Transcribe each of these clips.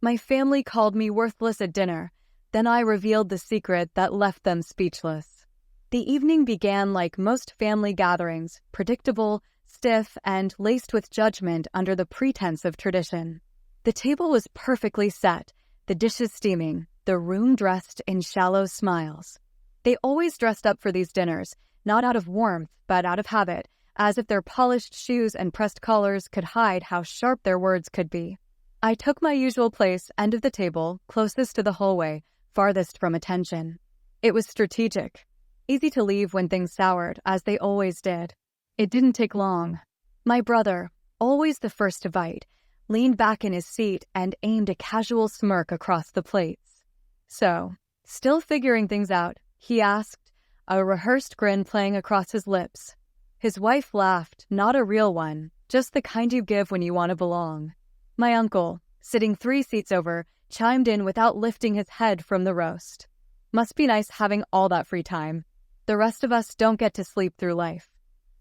My family called me worthless at dinner. Then I revealed the secret that left them speechless. The evening began like most family gatherings, predictable, stiff, and laced with judgment under the pretense of tradition. The table was perfectly set, the dishes steaming, the room dressed in shallow smiles. They always dressed up for these dinners, not out of warmth, but out of habit, as if their polished shoes and pressed collars could hide how sharp their words could be. I took my usual place, end of the table, closest to the hallway, farthest from attention. It was strategic. Easy to leave when things soured, as they always did. It didn't take long. My brother, always the first to bite, leaned back in his seat and aimed a casual smirk across the plates. So, still figuring things out, he asked, a rehearsed grin playing across his lips. His wife laughed, not a real one, just the kind you give when you want to belong. My uncle, sitting 3 seats over, chimed in without lifting his head from the roast. Must be nice having all that free time. The rest of us don't get to sleep through life.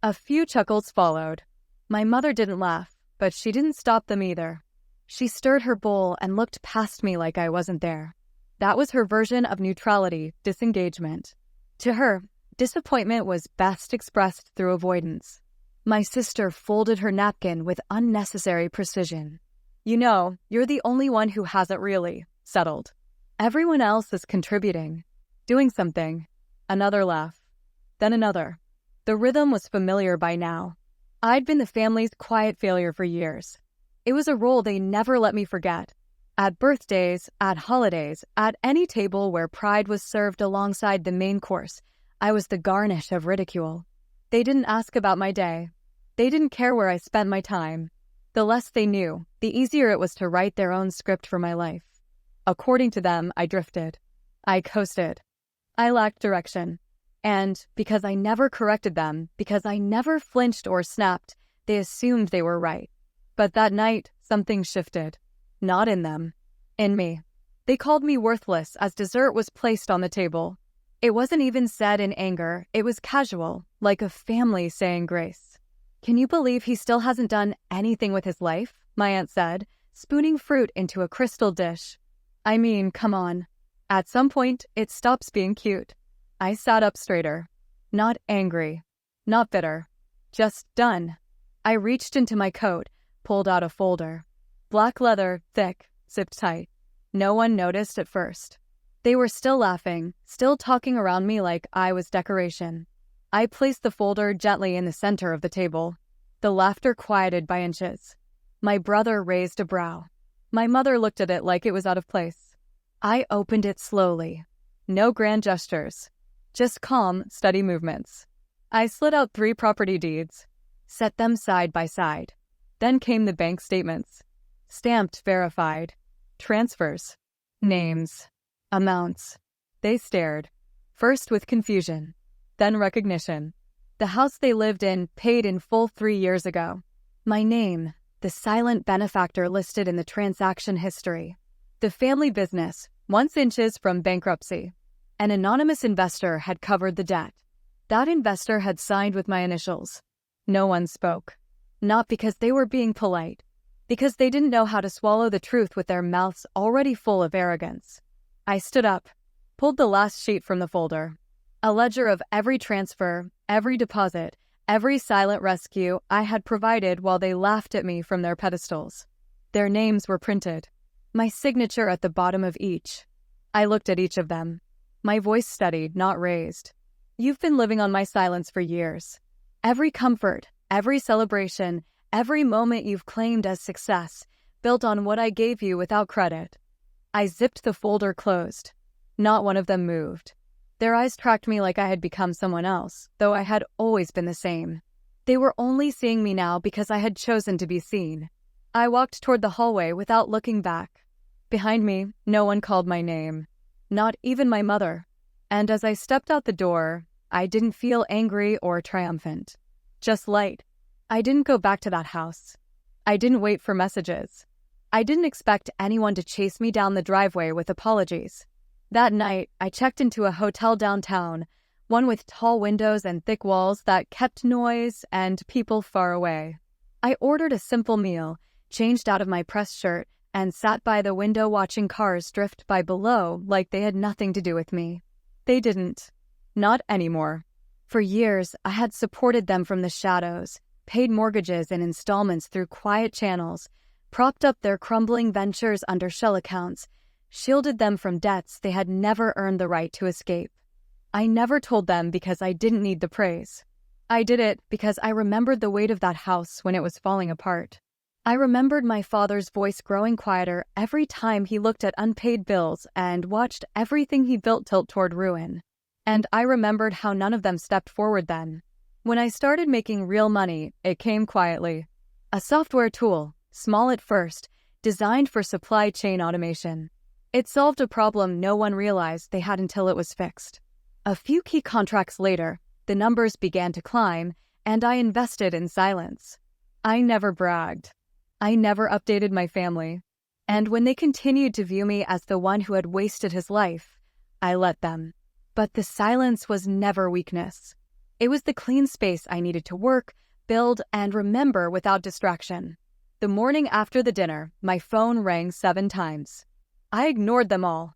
A few chuckles followed. My mother didn't laugh, but she didn't stop them either. She stirred her bowl and looked past me like I wasn't there. That was her version of neutrality, disengagement. To her, disappointment was best expressed through avoidance. My sister folded her napkin with unnecessary precision. You know, you're the only one who hasn't really settled. Everyone else is contributing, doing something. Another laugh. Then another. The rhythm was familiar by now. I'd been the family's quiet failure for years. It was a role they never let me forget. At birthdays, at holidays, at any table where pride was served alongside the main course, I was the garnish of ridicule. They didn't ask about my day. They didn't care where I spent my time. The less they knew, the easier it was to write their own script for my life. According to them, I drifted. I coasted. I lacked direction. And because I never corrected them, because I never flinched or snapped, they assumed they were right. But that night, something shifted. Not in them. In me. They called me worthless as dessert was placed on the table. It wasn't even said in anger, it was casual, like a family saying grace. "Can you believe he still hasn't done anything with his life?" my aunt said, spooning fruit into a crystal dish. I mean, come on. At some point, it stops being cute. I sat up straighter. Not angry. Not bitter. Just done. I reached into my coat, pulled out a folder. Black leather, thick, zipped tight. No one noticed at first. They were still laughing, still talking around me like I was decoration. I placed the folder gently in the center of the table. The laughter quieted by inches. My brother raised a brow. My mother looked at it like it was out of place. I opened it slowly. No grand gestures. Just calm, steady movements. I slid out 3 property deeds. Set them side by side. Then came the bank statements. Stamped, verified. Transfers. Names. Amounts. They stared. First with confusion. Then recognition. The house they lived in paid in full 3 years ago. My name, the silent benefactor listed in the transaction history. The family business, once inches from bankruptcy. An anonymous investor had covered the debt. That investor had signed with my initials. No one spoke. Not because they were being polite. Because they didn't know how to swallow the truth with their mouths already full of arrogance. I stood up, pulled the last sheet from the folder. A ledger of every transfer, every deposit, every silent rescue I had provided while they laughed at me from their pedestals. Their names were printed. My signature at the bottom of each. I looked at each of them. My voice steadied, not raised. You've been living on my silence for years. Every comfort, every celebration, every moment you've claimed as success, built on what I gave you without credit. I zipped the folder closed. Not one of them moved. Their eyes tracked me like I had become someone else, though I had always been the same. They were only seeing me now because I had chosen to be seen. I walked toward the hallway without looking back. Behind me, no one called my name. Not even my mother. And as I stepped out the door, I didn't feel angry or triumphant. Just light. I didn't go back to that house. I didn't wait for messages. I didn't expect anyone to chase me down the driveway with apologies. That night, I checked into a hotel downtown, one with tall windows and thick walls that kept noise and people far away. I ordered a simple meal, changed out of my press shirt, and sat by the window watching cars drift by below like they had nothing to do with me. They didn't. Not anymore. For years, I had supported them from the shadows, paid mortgages and installments through quiet channels, propped up their crumbling ventures under shell accounts, shielded them from debts they had never earned the right to escape. I never told them because I didn't need the praise. I did it because I remembered the weight of that house when it was falling apart. I remembered my father's voice growing quieter every time he looked at unpaid bills and watched everything he built tilt toward ruin. And I remembered how none of them stepped forward then. When I started making real money, it came quietly. A software tool, small at first, designed for supply chain automation. It solved a problem no one realized they had until it was fixed. A few key contracts later, the numbers began to climb, and I invested in silence. I never bragged. I never updated my family. And when they continued to view me as the one who had wasted his life, I let them. But the silence was never weakness. It was the clean space I needed to work, build, and remember without distraction. The morning after the dinner, my phone rang 7 times. I ignored them all.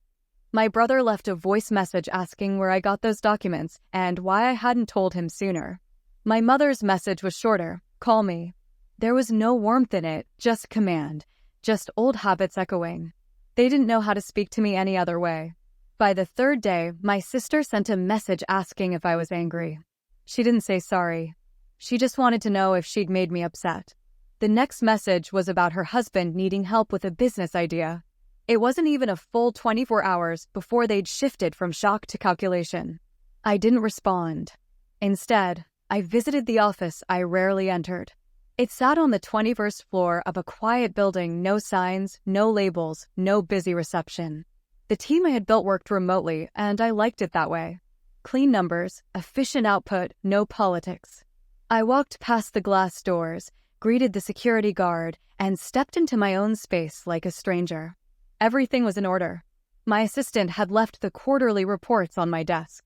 My brother left a voice message asking where I got those documents and why I hadn't told him sooner. My mother's message was shorter, "Call me." There was no warmth in it, just command, just old habits echoing. They didn't know how to speak to me any other way. By the 3rd day, my sister sent a message asking if I was angry. She didn't say sorry. She just wanted to know if she'd made me upset. The next message was about her husband needing help with a business idea. It wasn't even a full 24 hours before they'd shifted from shock to calculation. I didn't respond. Instead, I visited the office I rarely entered. It sat on the 21st floor of a quiet building, no signs, no labels, no busy reception. The team I had built worked remotely, and I liked it that way. Clean numbers, efficient output, no politics. I walked past the glass doors, greeted the security guard, and stepped into my own space like a stranger. Everything was in order. My assistant had left the quarterly reports on my desk.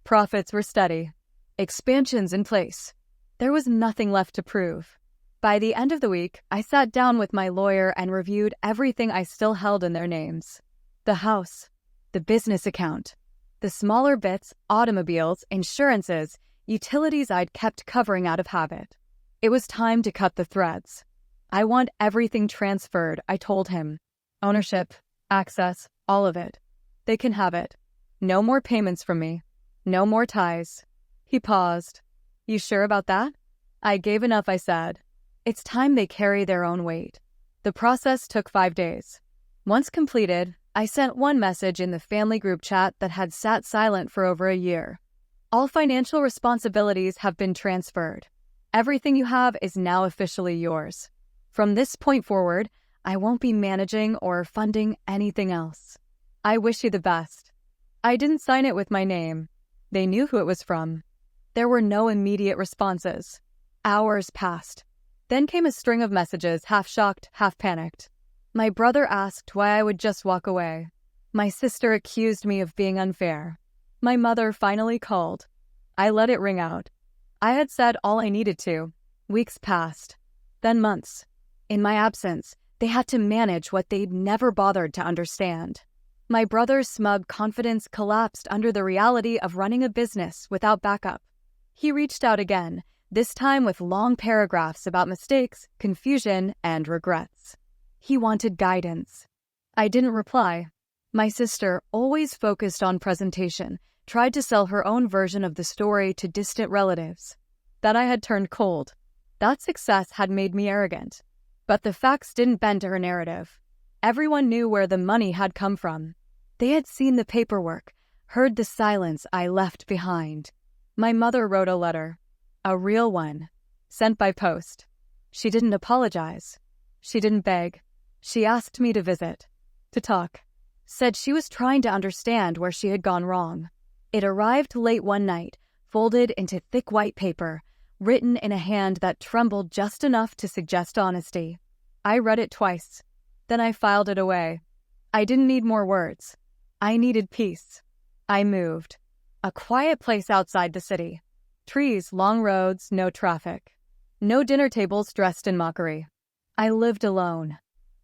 Profits were steady. Expansions in place. There was nothing left to prove. By the end of the week, I sat down with my lawyer and reviewed everything I still held in their names. The house, the business account, the smaller bits, automobiles, insurances, utilities I'd kept covering out of habit. It was time to cut the threads. I want everything transferred, I told him. Ownership, access, all of it. They can have it. No more payments from me. No more ties. He paused. You sure about that? I gave enough, I said. It's time they carry their own weight. The process took 5 days. Once completed, I sent one message in the family group chat that had sat silent for over a year. All financial responsibilities have been transferred. Everything you have is now officially yours. From this point forward, I won't be managing or funding anything else. I wish you the best. I didn't sign it with my name. They knew who it was from. There were no immediate responses. Hours passed. Then came a string of messages, half shocked, half panicked. My brother asked why I would just walk away. My sister accused me of being unfair. My mother finally called. I let it ring out. I had said all I needed to. Weeks passed. Then months. In my absence, they had to manage what they'd never bothered to understand. My brother's smug confidence collapsed under the reality of running a business without backup. He reached out again, this time with long paragraphs about mistakes, confusion, and regrets. He wanted guidance. I didn't reply. My sister, always focused on presentation, tried to sell her own version of the story to distant relatives. That I had turned cold. That success had made me arrogant. But the facts didn't bend to her narrative. Everyone knew where the money had come from. They had seen the paperwork, heard the silence I left behind. My mother wrote a letter. A real one. Sent by post. She didn't apologize. She didn't beg. She asked me to visit. To talk. Said she was trying to understand where she had gone wrong. It arrived late one night, folded into thick white paper, written in a hand that trembled just enough to suggest honesty. I read it twice. Then I filed it away. I didn't need more words. I needed peace. I moved. A quiet place outside the city. Trees, long roads, no traffic. No dinner tables dressed in mockery. I lived alone.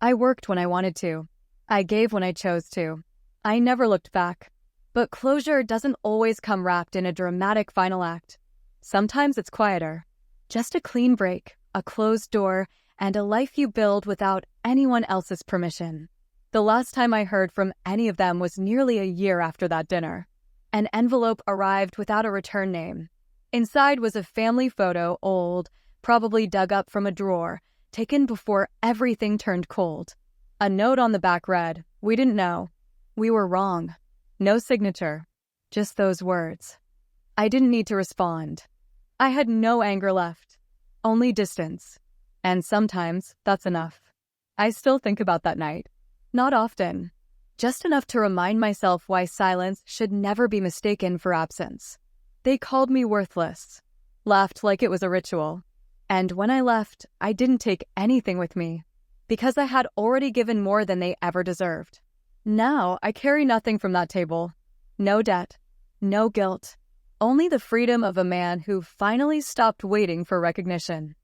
I worked when I wanted to. I gave when I chose to. I never looked back. But closure doesn't always come wrapped in a dramatic final act. Sometimes it's quieter. Just a clean break, a closed door, and a life you build without anyone else's permission. The last time I heard from any of them was nearly a year after that dinner. An envelope arrived without a return name. Inside was a family photo, old, probably dug up from a drawer, taken before everything turned cold. A note on the back read, "We didn't know. We were wrong." No signature, just those words. I didn't need to respond. I had no anger left, only distance. And sometimes that's enough. I still think about that night. Not often. Just enough to remind myself why silence should never be mistaken for absence. They called me worthless, laughed like it was a ritual. And when I left, I didn't take anything with me, because I had already given more than they ever deserved. Now I carry nothing from that table. No debt, no guilt, only the freedom of a man who finally stopped waiting for recognition.